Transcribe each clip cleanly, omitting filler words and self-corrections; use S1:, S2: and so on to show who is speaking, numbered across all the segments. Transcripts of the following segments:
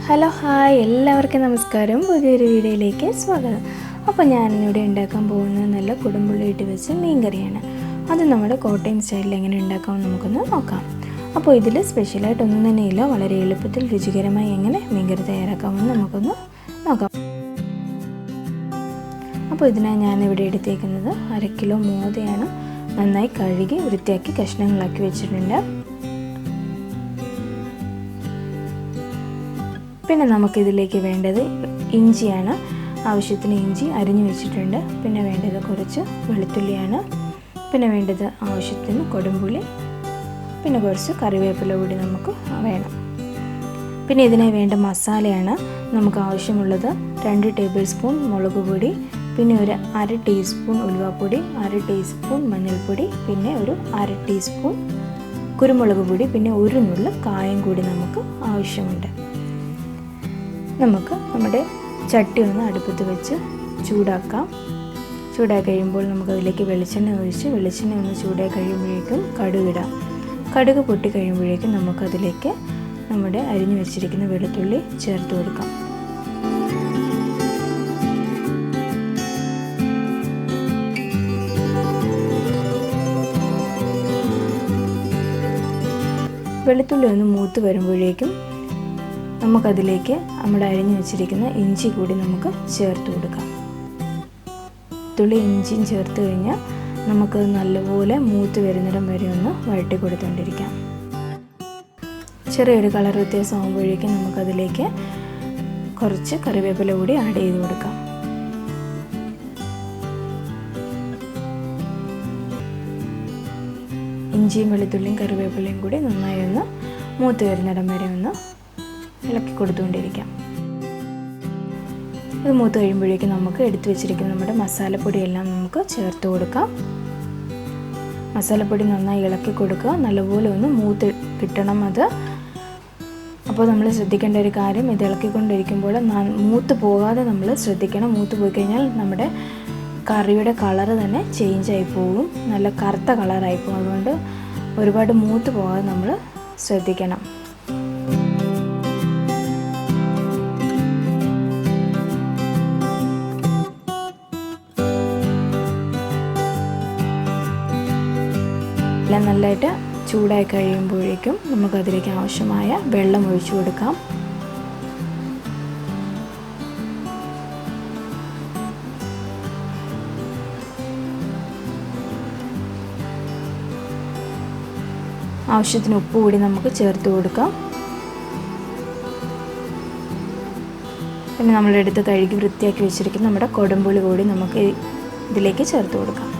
S1: Hello hi എല്ലാവർക്കും നമസ്കാരം. പുതിയൊരു വീഡിയോയിലേക്ക് സ്വാഗതം. അപ്പോൾ ഞാനിന്നിവിടെ ഉണ്ടാക്കാൻ പോകുന്നത് നല്ല കുടംപുളി ഇട്ട് വെച്ച മീൻ കറിയാണ്. അത് നമ്മുടെ കോട്ടയം സ്റ്റൈലിൽ എങ്ങനെ ഉണ്ടാക്കാമെന്ന് നമുക്കൊന്ന് നോക്കാം. അപ്പോൾ ഇതിൽ സ്പെഷ്യലായിട്ടൊന്നും തന്നെ ഇല്ല. വളരെ എളുപ്പത്തിൽ രുചികരമായി എങ്ങനെ മീൻ കറി തയ്യാറാക്കാമെന്ന് നമുക്കൊന്ന് നോക്കാം. അപ്പോൾ ഇതിനായി ഞാനിവിടെ എടുത്തേക്കുന്നത് 1/2 കിലോ മോദയാണ്. നന്നായി കഴുകി വൃത്തിയാക്കി കഷ്ണങ്ങളാക്കി വെച്ചിട്ടുണ്ട്. പിന്നെ നമുക്കിതിലേക്ക് വേണ്ടത് ഇഞ്ചിയാണ്. ആവശ്യത്തിന് ഇഞ്ചി അരിഞ്ഞു വെച്ചിട്ടുണ്ട്. പിന്നെ വേണ്ടത് കുറച്ച് വെളുത്തുള്ളിയാണ്. പിന്നെ വേണ്ടത് ആവശ്യത്തിന് കൊടുംപുളി, പിന്നെ കുറച്ച് കറിവേപ്പില കൂടി നമുക്ക് വേണം. പിന്നെ ഇതിനായി വേണ്ട മസാലയാണ് നമുക്ക് ആവശ്യമുള്ളത് 2 ടേബിൾ സ്പൂൺ മുളക് പൊടി, പിന്നെ ഒരു 1/2 ടീസ്പൂൺ ഉലുവാപ്പൊടി, 1/2 ടീസ്പൂൺ മഞ്ഞൾപ്പൊടി, പിന്നെ ഒരു 1/2 ടീസ്പൂൺ കുരുമുളക് പൊടി, പിന്നെ ഒരു നുള്ള് കായം കൂടി നമുക്ക് ആവശ്യമുണ്ട്. നമുക്ക് നമ്മുടെ ചട്ടി ഒന്ന് അടുപ്പത്ത് വെച്ച് ചൂടാക്കാം. ചൂടായി കഴിയുമ്പോൾ നമുക്കതിലേക്ക് വെളിച്ചെണ്ണ ഒഴിച്ച് വെളിച്ചെണ്ണ ഒന്ന് ചൂടായി കഴിയുമ്പോഴേക്കും കടുകിടാം. കടുക് പൊട്ടി കഴിയുമ്പോഴേക്കും നമുക്കതിലേക്ക് നമ്മുടെ അരിഞ്ഞു വെച്ചിരിക്കുന്ന വെളുത്തുള്ളി ചേർത്ത് കൊടുക്കാം. വെളുത്തുള്ളി ഒന്ന് മൂത്ത് വരുമ്പോഴേക്കും നമുക്കതിലേക്ക് നമ്മുടെ അരിഞ്ഞു വെച്ചിരിക്കുന്ന ഇഞ്ചി കൂടി നമുക്ക് ചേർത്ത് കൊടുക്കാം. തുള്ളി ഇഞ്ചിയും ചേർത്ത് കഴിഞ്ഞാൽ നമുക്കത് നല്ലപോലെ മൂത്ത് വരുന്നിടം വരെ ഒന്ന് വഴറ്റി കൊടുത്തുകൊണ്ടിരിക്കാം. ചെറിയൊരു കളർ വ്യത്യാസം ആകുമ്പോഴേക്കും നമുക്കതിലേക്ക് കുറച്ച് കറിവേപ്പില കൂടി ആഡ് ചെയ്ത് കൊടുക്കാം. ഇഞ്ചിയും വെളുത്തുള്ളിയും കറിവേപ്പിലയും കൂടി നന്നായി ഒന്ന് മൂത്ത് വരുന്നിടം വരെ ഒന്ന് ഇളക്കി കൊടുത്തുകൊണ്ടിരിക്കാം. ഇത് മൂത്ത് കഴിയുമ്പോഴേക്കും നമുക്ക് എടുത്തു വെച്ചിരിക്കുന്ന നമ്മുടെ മസാലപ്പൊടിയെല്ലാം നമുക്ക് ചേർത്ത് കൊടുക്കാം. മസാലപ്പൊടി നന്നായി ഇളക്കി കൊടുക്കുക. നല്ലപോലെ ഒന്ന് മൂത്ത് കിട്ടണം അത്. അപ്പോൾ നമ്മൾ ശ്രദ്ധിക്കേണ്ട ഒരു കാര്യം, ഇത് ഇളക്കിക്കൊണ്ടിരിക്കുമ്പോൾ മൂത്ത് പോകാതെ നമ്മൾ ശ്രദ്ധിക്കണം. മൂത്ത് പോയി കഴിഞ്ഞാൽ നമ്മുടെ കറിയുടെ കളറ് തന്നെ ചേഞ്ചായി പോകും, നല്ല കറുത്ത കളറായി പോകും. അതുകൊണ്ട് ഒരുപാട് മൂത്ത് പോകാതെ നമ്മൾ ശ്രദ്ധിക്കണം. എല്ലാം നല്ലതായിട്ട് ചൂടായി കഴിയുമ്പോഴേക്കും നമുക്കതിലേക്ക് ആവശ്യമായ വെള്ളം ഒഴിച്ചു കൊടുക്കാം. ആവശ്യത്തിന് ഉപ്പ് കൂടി നമുക്ക് ചേർത്ത് കൊടുക്കാം. പിന്നെ നമ്മളെടുത്ത് കഴുകി വൃത്തിയാക്കി വെച്ചിരിക്കുന്ന നമ്മുടെ കൊടുംപുളി കൂടി നമുക്ക് ഇതിലേക്ക് ചേർത്ത് കൊടുക്കാം.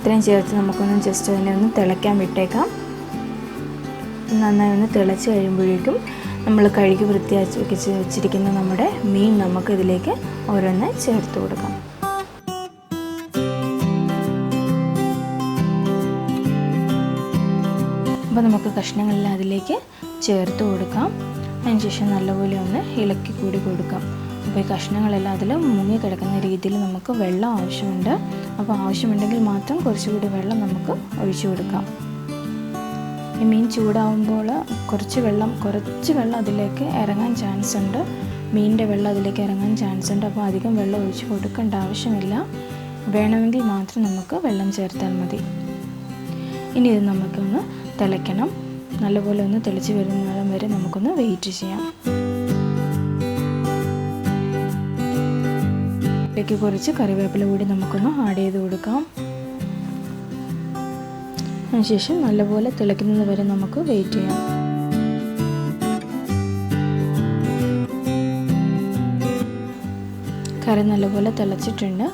S1: ഇത്രയും ചേർത്ത് നമുക്കൊന്ന് ജസ്റ്റ് അതിനെ ഒന്ന് തിളയ്ക്കാൻ വിട്ടേക്കാം. നന്നായി ഒന്ന് തിളച്ച് കഴിയുമ്പോഴേക്കും നമ്മൾ കഴുകി വൃത്തിയാക്കി വെച്ചിരിക്കുന്ന നമ്മുടെ മീൻ നമുക്ക് ഇതിലേക്ക് ഓരോന്നായി ചേർത്ത് കൊടുക്കാം. അപ്പോൾ നമുക്ക് കഷ്ണങ്ങളെല്ലാം അതിലേക്ക് ചേർത്ത് കൊടുക്കാം. അതിനുശേഷം നല്ലപോലെ ഒന്ന് ഇളക്കി കൂടി കൊടുക്കാം. അപ്പോൾ ഈ കഷ്ണങ്ങളെല്ലാം അതിൽ മുങ്ങി കിടക്കുന്ന രീതിയിൽ നമുക്ക് വെള്ളം ആവശ്യമുണ്ട്. അപ്പോൾ ആവശ്യമുണ്ടെങ്കിൽ മാത്രം കുറച്ചുകൂടി വെള്ളം നമുക്ക് ഒഴിച്ചു കൊടുക്കാം. ഈ മീൻ ചൂടാവുമ്പോൾ കുറച്ച് വെള്ളം അതിലേക്ക് ഇറങ്ങാൻ ചാൻസ് ഉണ്ട്. മീനിൻ്റെ വെള്ളം അതിലേക്ക് ഇറങ്ങാൻ ചാൻസ് ഉണ്ട്. അപ്പോൾ അധികം വെള്ളം ഒഴിച്ച് കൊടുക്കേണ്ട ആവശ്യമില്ല. വേണമെങ്കിൽ മാത്രം നമുക്ക് വെള്ളം ചേർത്താൽ മതി. ഇനി ഇത് നമുക്കൊന്ന് തിളയ്ക്കണം. നല്ലപോലെ ഒന്ന് തിളച്ച് വരുന്നിടം വരെ നമുക്കൊന്ന് വെയിറ്റ് ചെയ്യാം. ഇതിലേക്ക് കുറച്ച് കറിവേപ്പില കൂടി നമുക്കൊന്ന് ആഡ് ചെയ്ത് കൊടുക്കാം. അതിനുശേഷം നല്ലപോലെ തിളയ്ക്കുന്നത് വരെ നമുക്ക് വെയിറ്റ് ചെയ്യാം. കറി നല്ലപോലെ തിളച്ചിട്ടുണ്ട്.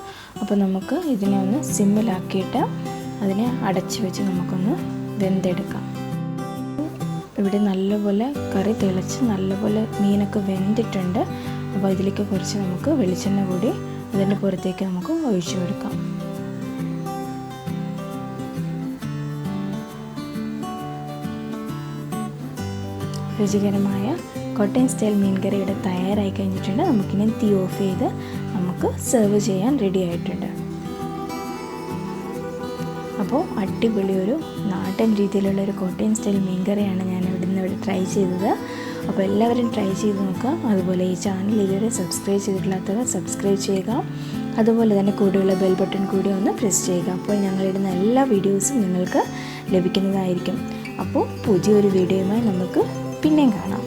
S1: അപ്പോൾ നമുക്ക് ഇതിനെ ഒന്ന് സിമ്മിലാക്കിയിട്ട് അതിനെ അടച്ച് വെച്ച് നമുക്കൊന്ന് വെന്തെടുക്കാം. ഇവിടെ നല്ലപോലെ കറി തിളച്ച് നല്ലപോലെ മീനൊക്കെ വെന്തിട്ടുണ്ട്. അപ്പോൾ ഇതിലേക്ക് കുറച്ച് നമുക്ക് വെളിച്ചെണ്ണ കൂടി അതിൻ്റെ പുറത്തേക്ക് നമുക്ക് ഒഴിച്ചു കൊടുക്കാം. രുചികരമായ കോട്ടയം സ്റ്റൈൽ മീൻ കറി ഇവിടെ തയ്യാറായി കഴിഞ്ഞിട്ടുണ്ട്. നമുക്കിനി തീ ഓഫ് ചെയ്ത് നമുക്ക് സെർവ് ചെയ്യാൻ റെഡി ആയിട്ടുണ്ട്. അപ്പോൾ അടിപൊളി ഒരു നാടൻ രീതിയിലുള്ളൊരു കോട്ടയം സ്റ്റൈൽ മീൻകറിയാണ് ഞാൻ ഇവിടെ ട്രൈ ചെയ്തത്. അപ്പോൾ എല്ലാവരും ട്രൈ ചെയ്ത് നോക്കുക. അതുപോലെ ഈ ചാനൽ ഇതുവരെ സബ്സ്ക്രൈബ് ചെയ്തിട്ടില്ലാത്തവർ സബ്സ്ക്രൈബ് ചെയ്യുക. അതുപോലെ തന്നെ കൂടെയുള്ള ബെൽ ബട്ടൺ കൂടി ഒന്ന് പ്രസ് ചെയ്യുക. അപ്പോൾ ഞങ്ങളിടുന്ന എല്ലാ വീഡിയോസും നിങ്ങൾക്ക് ലഭിക്കുന്നതായിരിക്കും. അപ്പോൾ പുതിയൊരു വീഡിയോയുമായി നമുക്ക് പിന്നെയും കാണാം.